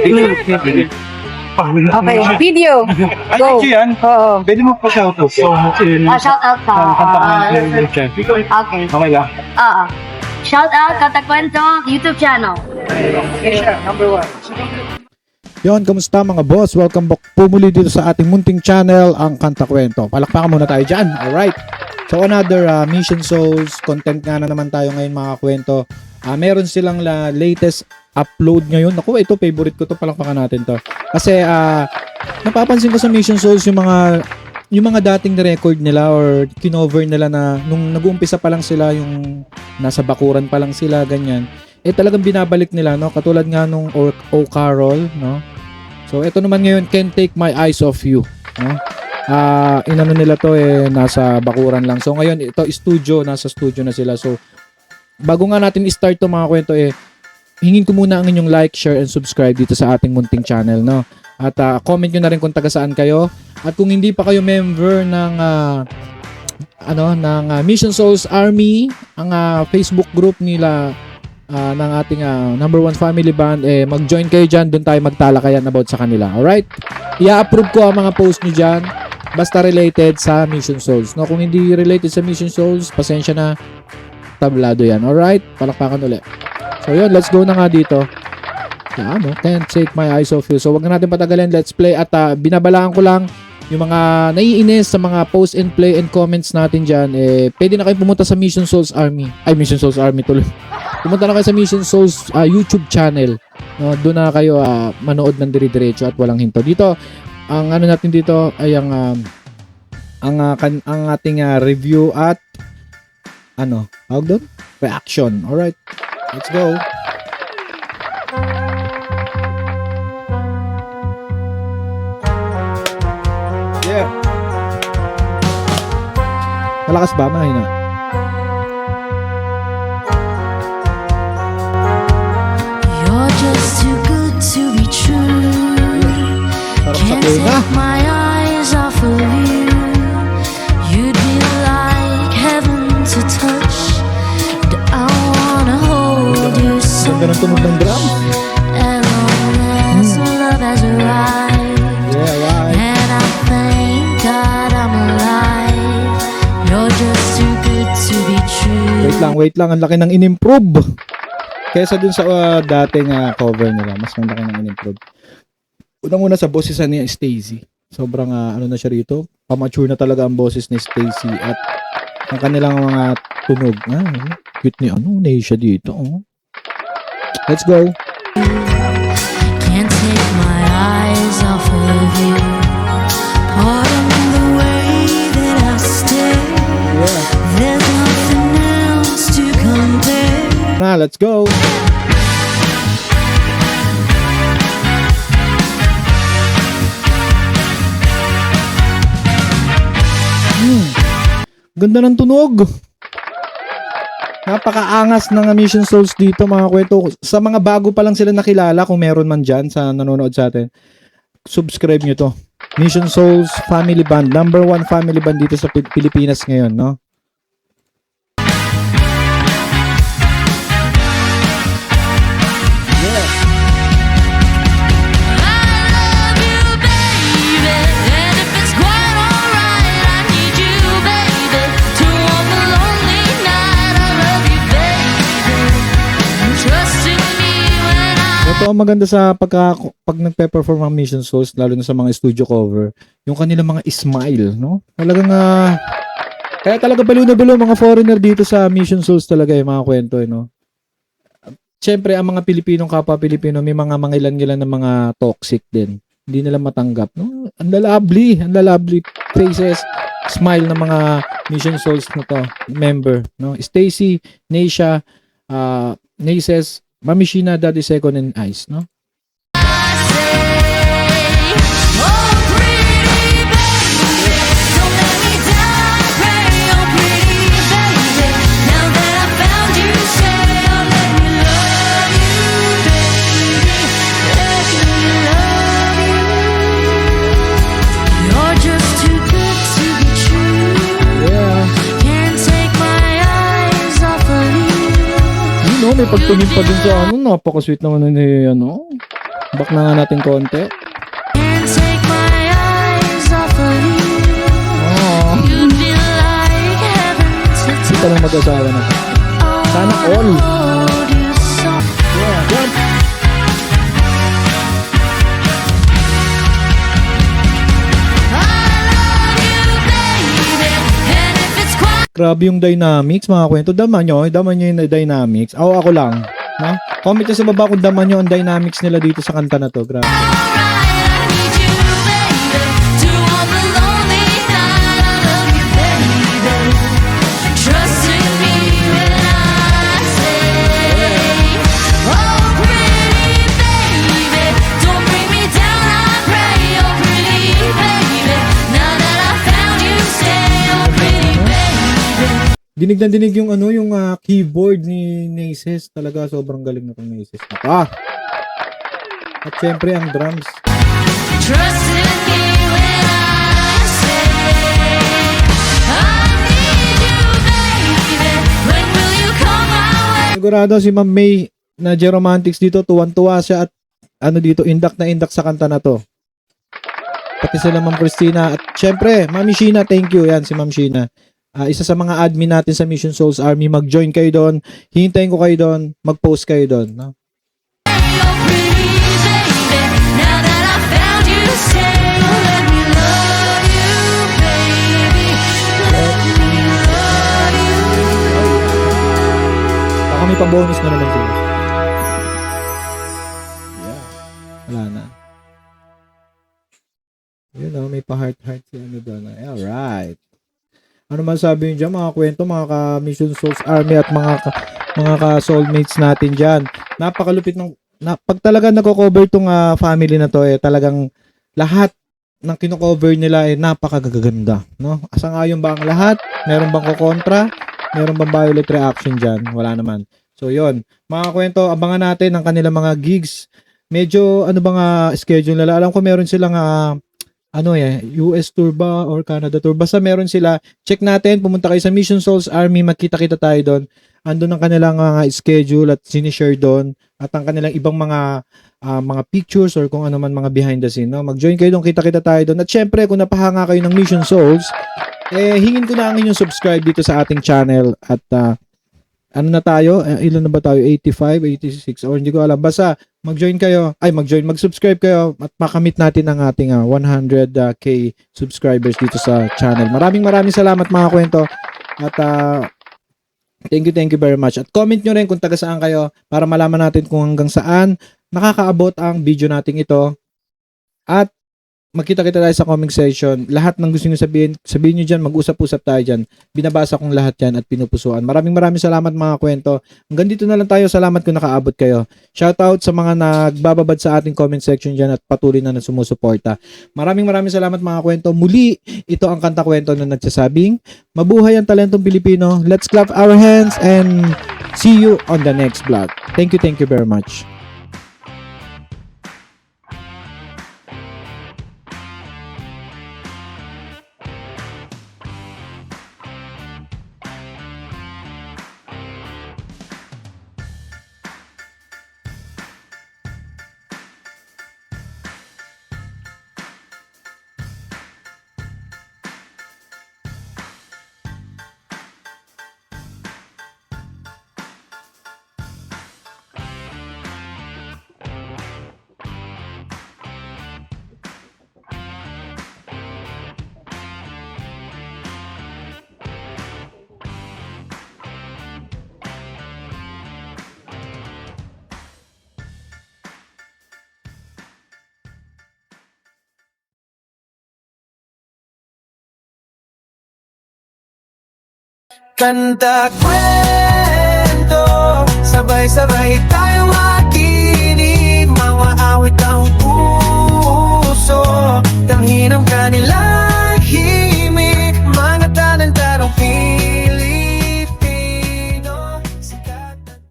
Okay, video. Ay, Go. ito yan. Oo. Pwede mo pa-shoutout. Shout out ka. Okay. Okay lang. Shout out Katakwento YouTube channel. Yon, kamusta mga boss? Welcome back po muli dito sa ating munting channel, ang Kanta Kwento. Palakpakan muna tayo dyan. Alright. So another Mission Souls content nga na naman tayo ngayon mga kwento. Meron silang latest upload ngayon. Ako, ito favorite ko to. Palakpakan natin to. Kasi napapansin ko sa Mission Souls yung mga dating record nila or kinover nila na nung nag-uumpisa pa lang sila, yung nasa bakuran pa lang sila, ganyan. Talagang binabalik nila, no? Katulad nga nung O Carol, no? So ito naman ngayon, Can't Take My Eyes Off You, no? Inano nila to nasa bakuran lang. So ngayon ito nasa studio na sila. So bago nga natin i-start to mga kwento hingin ko muna ang inyong like, share and subscribe dito sa ating munting channel, no? At comment nyo na rin kung taga saan kayo. At kung hindi pa kayo member ng Mission Souls Army, ang Facebook group nila ng ating number 1 family band, mag-join kayo dyan. Doon tayo magtalakayan about sa kanila. Alright? I-approve ko ang mga post nyo dyan. Basta related sa Mission Souls. No? Kung hindi related sa Mission Souls, pasensya na. Tablado yan. Alright? Palakpakan ulit. So yun, let's go na nga dito. Can't Take My Eyes Off You. So wag na natin patagalin. Let's play. At binabalaan ko lang yung mga naiinis sa mga post and play and comments natin dyan. Pwede na kayo pumunta sa Mission Souls Army. Mission Souls Army tuloy. Pumunta na kayo sa Mission Souls YouTube channel. No, doon na kayo manood ng dire-diretso at walang hinto. Dito, ang ano natin dito ay ang ating review at tawag doon? Reaction. Alright. Let's go. Yeah. Malakas ba? Mahina. You're just too good to be true. Can't take my eyes off of you. You'd be like heaven to touch. I wanna hold you so Ganda ng tunog ng drum. and long as love has arrived. Yeah, right. And I thank God I'm alive. You're just too good to be true. Wait lang. Ang laki ng in-improve. Kesa dun sa dating cover nila. Mas malaki ng in-improve. Unang-una sa boses ni Stacy. Sobrang na siya rito. Pamature na talaga ang boses ni Stacy. At ang kanilang mga tunog. Cute ni Neisha dito. Let's go. Can't take my eyes off of you. Pardon the way that I stare. Yeah. There's nothing else to compare. Let's go. Ganda ng tunog. Napakaangas ng Mission Souls dito mga kwento. Sa mga bago pa lang sila nakilala, kung meron man dyan sa nanonood sa atin, subscribe nyo to. Mission Souls Family Band. Number 1 family band dito sa Pilipinas ngayon, no? Ito ang maganda sa pag nagpe-perform ang Mission Souls, lalo na sa mga studio cover, yung kanilang mga smile, no? Talagang kaya talaga baliw na baliw mga foreigner dito sa Mission Souls talaga mga kwento, no? Siyempre, ang mga Pilipinong kapwa Pilipino, may mga mangilan-ngilan ng mga toxic din. Hindi nila matanggap, no? Ang lovely faces, smile ng mga Mission Souls na to, member, no? Stacy, Neisha, Naces, Mami Sheena, Daddy Second and Ice, no? May pagtingin pa dun sa napaka-sweet naman ni Back na nga natin konti. Can't take my eyes off of you. Oh, You'd be like heaven to ito touch. lang mag-asawa na to. Sana all. Hold you so. Yeah, jump. Grabe yung dynamics, mga kwento. Daman nyo yung dynamics. Ako lang. No? Comment nyo sa baba kung daman nyo ang dynamics nila dito sa kanta na to. Grabe. Dinig na dinig yung yung keyboard ni Naces. Talaga sobrang galing na itong Naces. At syempre ang drums. Trust in me when I say I need you, baby. When will you come my way? Sigurado si Ma'am May na Geromantics dito, tuwan-tuwa siya at dito, indak na indak sa kanta na to. Pati sila Ma'am Christina at syempre, Ma'am Sheena, thank you. Yan si Ma'am Sheena. Isa sa mga admin natin sa Mission Souls Army, mag-join kayo doon. Hihintayin ko kayo doon. Mag-post kayo doon. No? You're pretty, baby. Now that I found you, say, let me love you, baby. Let me love you. Baka may pa-bonus na naman sila. Yeah. Wala na. Yun may pa-heart-heart si doon. Alright. Ano man sabi nyo dyan, mga kwento, mga ka-Mission Souls Army at mga ka-soulmates natin dyan. Napakalupit ng, pag talaga nako-cover tong family na to, talagang lahat ng kino-cover nila napakagaganda. No? Asangayon ba ang lahat? Meron bang kukontra? Meron bang violet reaction dyan? Wala naman. So, yon mga kwento, abangan natin ang kanilang mga gigs. Medyo, schedule nila. Alam ko meron silang US tour ba or Canada tour. Basta meron sila. Check natin. Pumunta kayo sa Mission Souls Army. Magkita-kita tayo doon. Andun ang kanilang schedule at sinishare doon. At ang kanilang ibang mga pictures or kung ano man mga behind the scene. No? Mag-join kayo doon. Kita-kita tayo doon. At syempre, kung napahanga kayo ng Mission Souls, hingin ko na ang inyong subscribe dito sa ating channel. At ano na tayo? Ilan na ba tayo? 85, 86, or hindi ko alam. Basta mag-subscribe kayo at makamit natin ang ating 100k subscribers dito sa channel. Maraming salamat mga kwento. At thank you very much. At comment nyo rin kung taga saan kayo para malaman natin kung hanggang saan nakakaabot ang video nating ito. At magkita-kita tayo sa comment section. Lahat ng gusto nyo sabihin nyo dyan, mag-usap-usap tayo dyan. Binabasa kong lahat yan at pinupusuan. Maraming salamat mga kwento. Hanggang dito na lang tayo. Salamat kung nakaabot kayo. Shoutout sa mga nagbababad sa ating comment section dyan at patuloy na sumusuporta. Maraming salamat mga kwento. Muli, ito ang Kanta Kwento na nagsasabing, mabuhay ang talentong Pilipino. Let's clap our hands and see you on the next vlog. Thank you very much. Kanta kwento, sabay-sabay tayong